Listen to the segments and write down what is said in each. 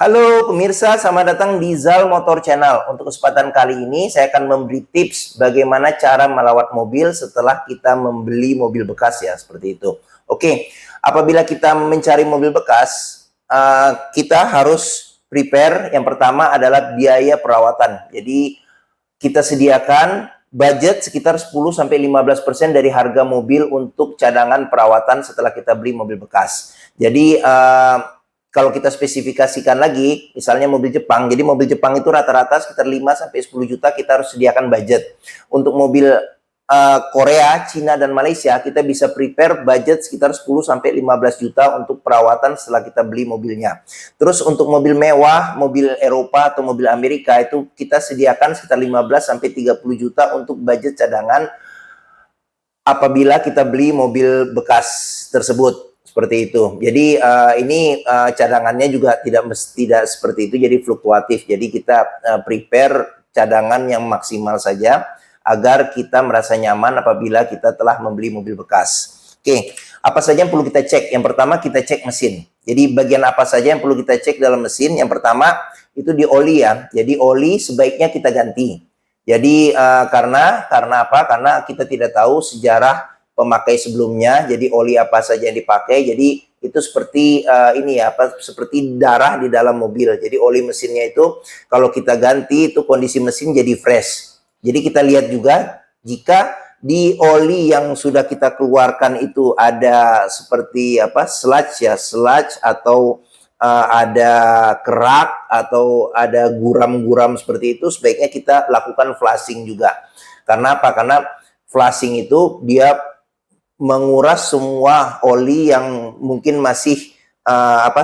Halo pemirsa, selamat datang di Zal Motor Channel. Untuk kesempatan kali ini saya akan memberi tips bagaimana cara melawat mobil setelah kita membeli mobil bekas ya, seperti itu. Oke, apabila kita mencari mobil bekas, kita harus prepare. Yang pertama adalah biaya perawatan. Jadi kita sediakan budget sekitar 10-15% dari harga mobil untuk cadangan perawatan setelah kita beli mobil bekas. Jadi kalau kita spesifikasikan lagi, misalnya mobil Jepang, jadi mobil Jepang itu rata-rata sekitar 5-10 juta kita harus sediakan budget. Untuk mobil Korea, Cina, dan Malaysia, kita bisa prepare budget sekitar 10-15 juta untuk perawatan setelah kita beli mobilnya. Terus untuk mobil mewah, mobil Eropa atau mobil Amerika, itu kita sediakan sekitar 15-30 juta untuk budget cadangan apabila kita beli mobil bekas tersebut. Seperti itu. Jadi ini cadangannya juga tidak seperti itu, jadi fluktuatif. Jadi kita prepare cadangan yang maksimal saja agar kita merasa nyaman apabila kita telah membeli mobil bekas. Oke, apa saja yang perlu kita cek? Yang pertama kita cek mesin. Jadi bagian apa saja yang perlu kita cek dalam mesin? Yang pertama itu di oli ya. Jadi oli sebaiknya kita ganti. Jadi karena apa? Karena kita tidak tahu sejarah pemakai sebelumnya, jadi oli apa saja yang dipakai, jadi itu seperti seperti darah di dalam mobil. Jadi oli mesinnya itu kalau kita ganti itu kondisi mesin jadi fresh. Jadi kita lihat juga jika di oli yang sudah kita keluarkan itu ada seperti sludge atau ada kerak atau ada guram-guram seperti itu, sebaiknya kita lakukan flushing juga. Karena apa? Karena flushing itu dia menguras semua oli yang mungkin masih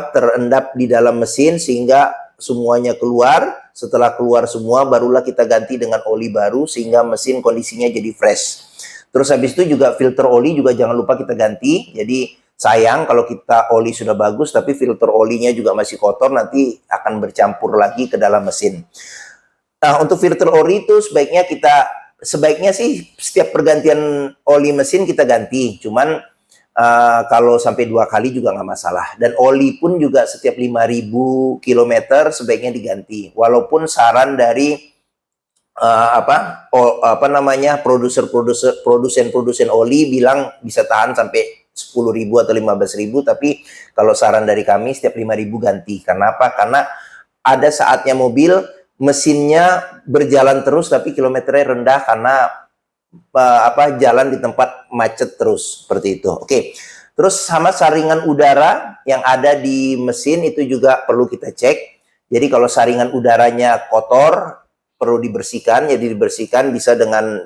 terendap di dalam mesin sehingga semuanya keluar. Setelah keluar semua barulah kita ganti dengan oli baru sehingga mesin kondisinya jadi fresh. Terus habis itu juga filter oli juga jangan lupa kita ganti. Jadi sayang kalau kita oli sudah bagus tapi filter olinya juga masih kotor, nanti akan bercampur lagi ke dalam mesin. Nah, untuk filter oli itu sebaiknya sih setiap pergantian oli mesin kita ganti, cuman kalau sampai 2 kali juga nggak masalah. Dan oli pun juga setiap 5.000 km sebaiknya diganti. Walaupun saran dari produsen oli bilang bisa tahan sampai 10.000 atau 15.000, tapi kalau saran dari kami setiap 5.000 ganti. Karena apa? Karena ada saatnya mobil mesinnya berjalan terus tapi kilometernya rendah karena jalan di tempat macet terus, seperti itu. Oke. Terus sama saringan udara yang ada di mesin itu juga perlu kita cek. Jadi kalau saringan udaranya kotor perlu dibersihkan. Jadi dibersihkan bisa dengan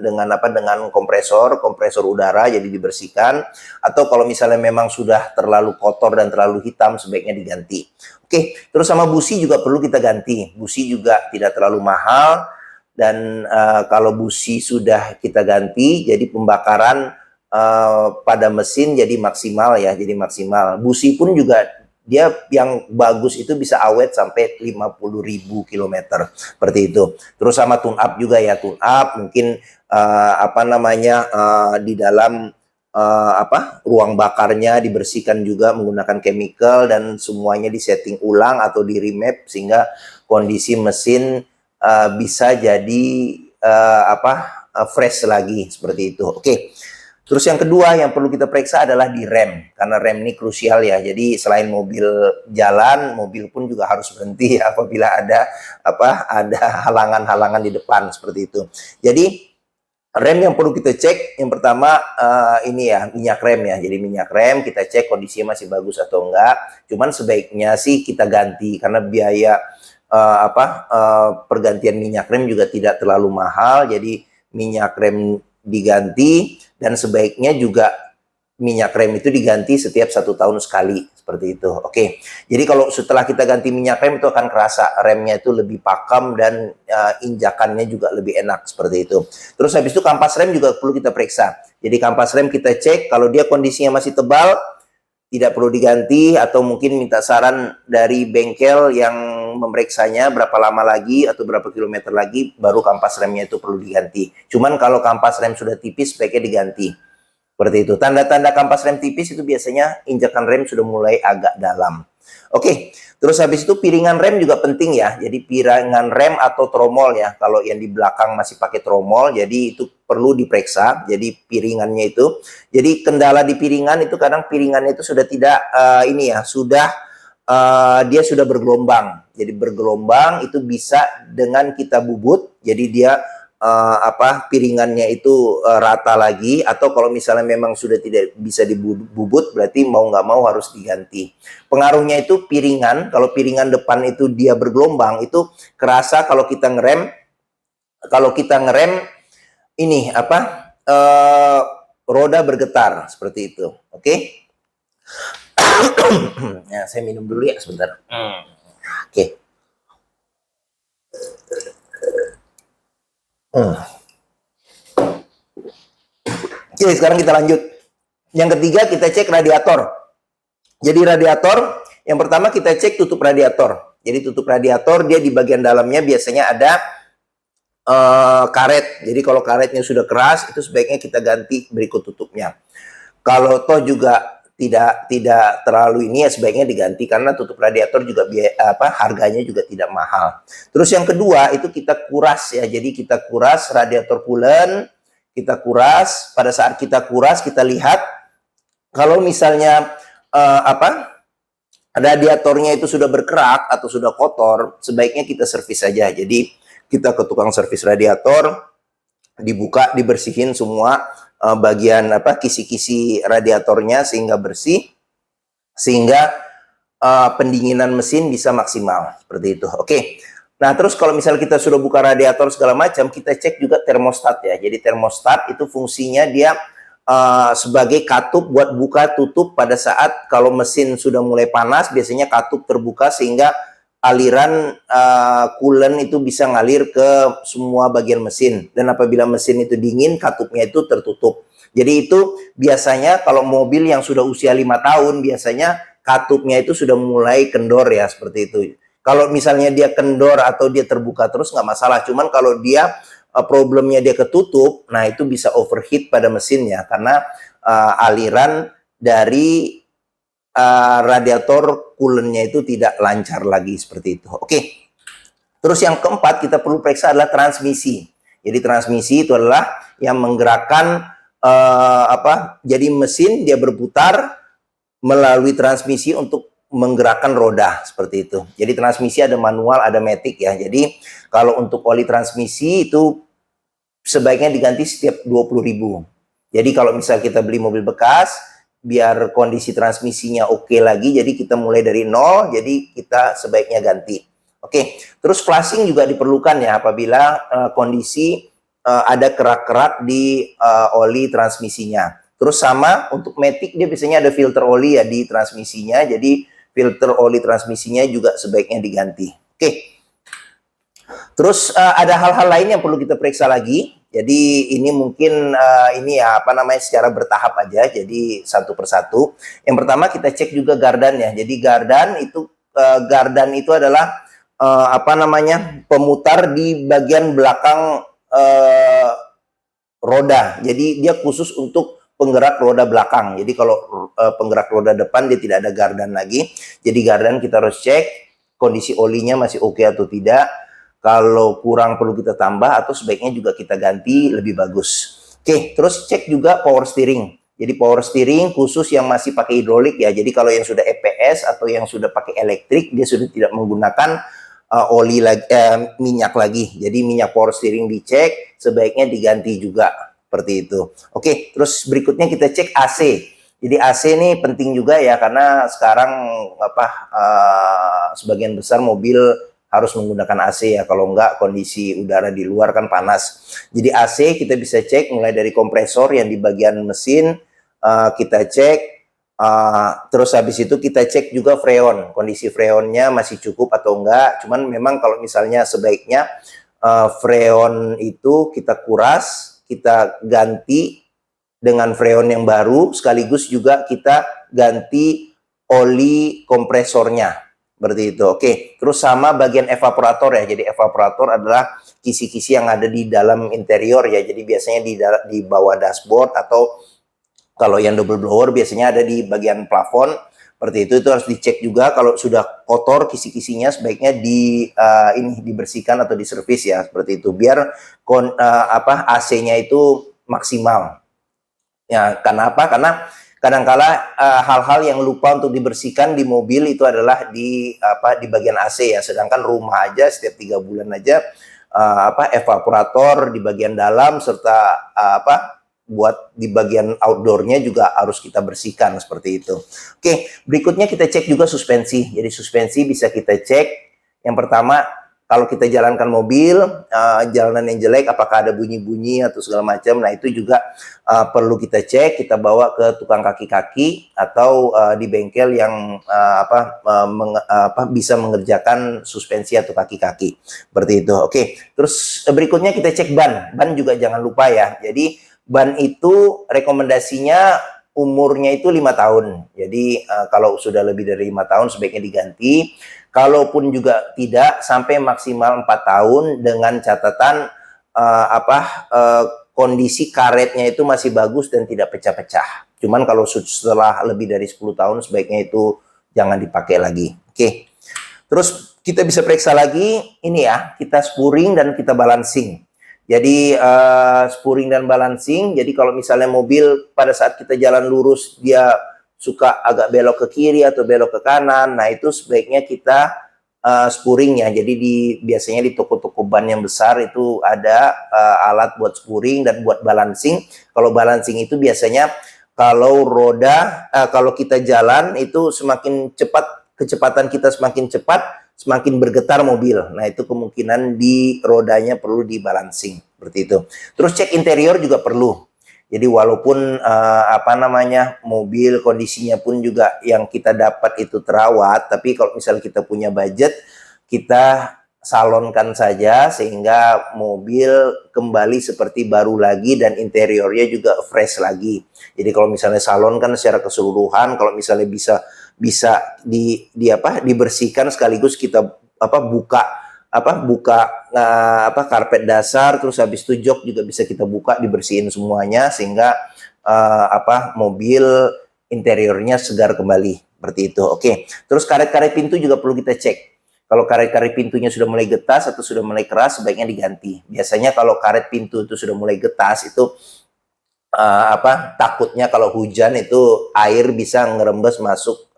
kompresor udara, jadi dibersihkan. Atau kalau misalnya memang sudah terlalu kotor dan terlalu hitam, sebaiknya diganti. Oke, terus sama busi juga perlu kita ganti. Busi juga tidak terlalu mahal, dan kalau busi sudah kita ganti, jadi pembakaran pada mesin jadi maksimal ya, jadi maksimal. Busi pun juga dia yang bagus itu bisa awet sampai 50.000 km, seperti itu. Terus sama tune up juga ya, tune up mungkin di dalam ruang bakarnya dibersihkan juga menggunakan chemical dan semuanya disetting ulang atau di remap sehingga kondisi mesin bisa jadi fresh lagi, seperti itu. Oke. Terus yang kedua yang perlu kita periksa adalah di rem, karena rem ini krusial ya. Jadi selain mobil jalan, mobil pun juga harus berhenti ya, apabila ada halangan-halangan di depan, seperti itu. Jadi rem yang perlu kita cek yang pertama minyak rem ya. Jadi minyak rem kita cek kondisinya masih bagus atau enggak. Cuman sebaiknya sih kita ganti karena biaya pergantian minyak rem juga tidak terlalu mahal. Jadi minyak rem diganti, dan sebaiknya juga minyak rem itu diganti setiap 1 tahun sekali, seperti itu. Oke, jadi kalau setelah kita ganti minyak rem itu akan kerasa remnya itu lebih pakem dan injakannya juga lebih enak, seperti itu. Terus habis itu kampas rem juga perlu kita periksa. Jadi kampas rem kita cek, kalau dia kondisinya masih tebal tidak perlu diganti, atau mungkin minta saran dari bengkel yang memeriksanya berapa lama lagi atau berapa kilometer lagi baru kampas remnya itu perlu diganti. Cuman kalau kampas rem sudah tipis sebaiknya diganti. Seperti itu. Tanda-tanda kampas rem tipis itu biasanya injakan rem sudah mulai agak dalam. Oke, terus habis itu piringan rem juga penting ya. Jadi piringan rem atau tromol ya. Kalau yang di belakang masih pakai tromol, jadi itu perlu diperiksa. Jadi piringannya itu. Jadi kendala di piringan itu kadang piringannya itu sudah tidak ini ya, sudah dia sudah bergelombang. Jadi bergelombang itu bisa dengan kita bubut. Jadi dia piringannya itu rata lagi, atau kalau misalnya memang sudah tidak bisa dibubut berarti mau nggak mau harus diganti. Pengaruhnya itu piringan, kalau piringan depan itu dia bergelombang itu kerasa kalau kita ngerem ini roda bergetar seperti itu. Oke. Ya, saya minum dulu ya sebentar. Oke. Oke, sekarang kita lanjut. Yang ketiga kita cek radiator. Jadi radiator, yang pertama kita cek tutup radiator. Jadi tutup radiator dia di bagian dalamnya biasanya ada karet. Jadi kalau karetnya sudah keras itu sebaiknya kita ganti berikut tutupnya. Kalau toh juga tidak terlalu ini ya sebaiknya diganti karena tutup radiator juga harganya juga tidak mahal. Terus yang kedua itu kita kuras ya. Jadi kita kuras radiator coolant, kita kuras. Pada saat kita kuras kita lihat kalau misalnya radiatornya itu sudah berkerak atau sudah kotor, sebaiknya kita servis saja. Jadi kita ke tukang servis radiator, dibuka, dibersihin semua bagian kisi-kisi radiatornya sehingga bersih, sehingga pendinginan mesin bisa maksimal seperti itu. Oke. Nah, terus kalau misalnya kita sudah buka radiator segala macam, kita cek juga termostat ya. Jadi termostat itu fungsinya dia sebagai katup buat buka tutup pada saat kalau mesin sudah mulai panas, biasanya katup terbuka sehingga aliran coolant itu bisa ngalir ke semua bagian mesin. Dan apabila mesin itu dingin, katupnya itu tertutup. Jadi itu biasanya kalau mobil yang sudah usia 5 tahun, biasanya katupnya itu sudah mulai kendor ya, seperti itu. Kalau misalnya dia kendor atau dia terbuka terus nggak masalah. Cuman kalau dia problemnya dia ketutup, nah itu bisa overheat pada mesinnya karena aliran dari radiator coolantnya itu tidak lancar lagi seperti itu. Oke. Terus yang keempat kita perlu periksa adalah transmisi. Jadi transmisi itu adalah yang menggerakkan jadi mesin dia berputar melalui transmisi untuk menggerakkan roda seperti itu. Jadi transmisi ada manual, ada matic ya. Jadi kalau untuk oli transmisi itu sebaiknya diganti setiap 20.000. Jadi kalau misal kita beli mobil bekas, biar kondisi transmisinya oke lagi, jadi kita mulai dari nol, jadi kita sebaiknya ganti. Oke, terus flushing juga diperlukan ya apabila kondisi ada kerak-kerak di oli transmisinya. Terus sama untuk matic dia biasanya ada filter oli ya di transmisinya, jadi filter oli transmisinya juga sebaiknya diganti. Oke. Terus ada hal-hal lain yang perlu kita periksa lagi. Jadi ini mungkin secara bertahap aja. Jadi satu persatu. Yang pertama kita cek juga gardan ya. Jadi gardan itu adalah pemutar di bagian belakang roda. Jadi dia khusus untuk penggerak roda belakang. Jadi kalau penggerak roda depan dia tidak ada gardan lagi. Jadi gardan kita harus cek kondisi olinya masih oke atau tidak. Kalau kurang perlu kita tambah atau sebaiknya juga kita ganti lebih bagus. Oke, terus cek juga power steering. Jadi power steering khusus yang masih pakai hidrolik ya. Jadi kalau yang sudah EPS atau yang sudah pakai elektrik dia sudah tidak menggunakan minyak lagi. Jadi minyak power steering dicek, sebaiknya diganti juga seperti itu. Oke, terus berikutnya kita cek AC. Jadi AC ini penting juga ya karena sekarang sebagian besar mobil harus menggunakan AC ya, kalau enggak kondisi udara di luar kan panas. Jadi AC kita bisa cek mulai dari kompresor yang di bagian mesin, kita cek, terus habis itu kita cek juga freon, kondisi freonnya masih cukup atau enggak. Cuman memang kalau misalnya sebaiknya freon itu kita kuras, kita ganti dengan freon yang baru, sekaligus juga kita ganti oli kompresornya. Seperti itu. Oke, terus sama bagian evaporator ya. Jadi evaporator adalah kisi-kisi yang ada di dalam interior ya. Jadi biasanya di bawah dashboard atau kalau yang double blower biasanya ada di bagian plafon. Seperti itu harus dicek juga. Kalau sudah kotor kisi-kisinya sebaiknya dibersihkan atau diservis ya, seperti itu biar AC-nya itu maksimal. Ya, kenapa? Karena kadangkala hal-hal yang lupa untuk dibersihkan di mobil itu adalah di bagian AC ya. Sedangkan rumah aja setiap 3 bulan aja evaporator di bagian dalam serta buat di bagian outdoornya juga harus kita bersihkan seperti itu. Oke, berikutnya kita cek juga suspensi. Jadi suspensi bisa kita cek. Yang pertama, kalau kita jalankan mobil, jalanan yang jelek, apakah ada bunyi-bunyi atau segala macam. Nah itu juga perlu kita cek. Kita bawa ke tukang kaki-kaki atau di bengkel yang bisa mengerjakan suspensi atau kaki-kaki. Seperti itu. Oke, terus berikutnya kita cek ban. Ban juga jangan lupa ya. Jadi ban itu rekomendasinya umurnya itu 5 tahun. Jadi kalau sudah lebih dari 5 tahun sebaiknya diganti. Kalaupun juga tidak, sampai maksimal 4 tahun dengan catatan kondisi karetnya itu masih bagus dan tidak pecah-pecah. Cuman kalau setelah lebih dari 10 tahun sebaiknya itu jangan dipakai lagi. Oke. Terus kita bisa periksa lagi ini ya, kita spuring dan kita balancing. Jadi spuring dan balancing, jadi kalau misalnya mobil pada saat kita jalan lurus dia suka agak belok ke kiri atau belok ke kanan, nah itu sebaiknya kita spuring ya. Jadi biasanya di toko-toko ban yang besar itu ada alat buat spuring dan buat balancing. Kalau balancing itu biasanya kalau kalau kita jalan itu semakin cepat, kecepatan kita semakin cepat, semakin bergetar mobil. Nah, itu kemungkinan di rodanya perlu dibalancing seperti itu. Terus cek interior juga perlu. Jadi walaupun mobil kondisinya pun juga yang kita dapat itu terawat, tapi kalau misalnya kita punya budget, kita salonkan saja sehingga mobil kembali seperti baru lagi dan interiornya juga fresh lagi. Jadi kalau misalnya salonkan secara keseluruhan, kalau misalnya bisa dibersihkan sekaligus kita buka karpet dasar, terus habis itu jok juga bisa kita buka, dibersihin semuanya sehingga mobil interiornya segar kembali seperti itu. Oke. Terus karet-karet pintu juga perlu kita cek. Kalau karet-karet pintunya sudah mulai getas atau sudah mulai keras, sebaiknya diganti. Biasanya kalau karet pintu itu sudah mulai getas itu takutnya kalau hujan itu air bisa ngerembes masuk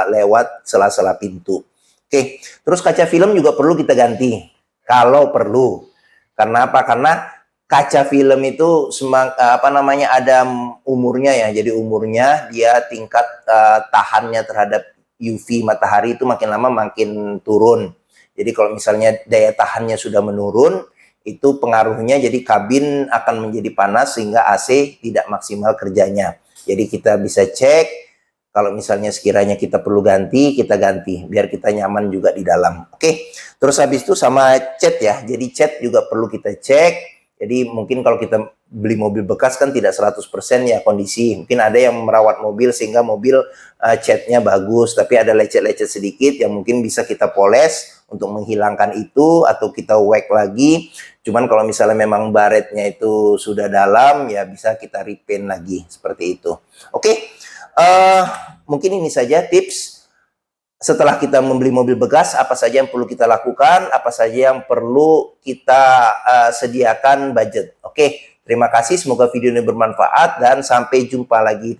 lewat sela-sela pintu. Oke, terus kaca film juga perlu kita ganti kalau perlu. Karena apa? Karena kaca film itu ada umurnya ya. Jadi umurnya dia tingkat tahannya terhadap UV matahari itu makin lama makin turun. Jadi kalau misalnya daya tahannya sudah menurun, itu pengaruhnya jadi kabin akan menjadi panas sehingga AC tidak maksimal kerjanya. Jadi kita bisa cek, kalau misalnya sekiranya kita perlu ganti, kita ganti biar kita nyaman juga di dalam. Oke. Terus habis itu sama cat ya. Jadi cat juga perlu kita cek. Jadi mungkin kalau kita beli mobil bekas kan tidak 100% ya kondisi. Mungkin ada yang merawat mobil sehingga mobil catnya bagus, tapi ada lecet-lecet sedikit yang mungkin bisa kita poles untuk menghilangkan itu atau kita wax lagi. Cuman kalau misalnya memang baretnya itu sudah dalam ya bisa kita repaint lagi seperti itu. Oke. Mungkin ini saja tips setelah kita membeli mobil bekas, apa saja yang perlu kita lakukan, apa saja yang perlu kita sediakan budget. Oke, terima kasih, semoga video ini bermanfaat dan sampai jumpa lagi.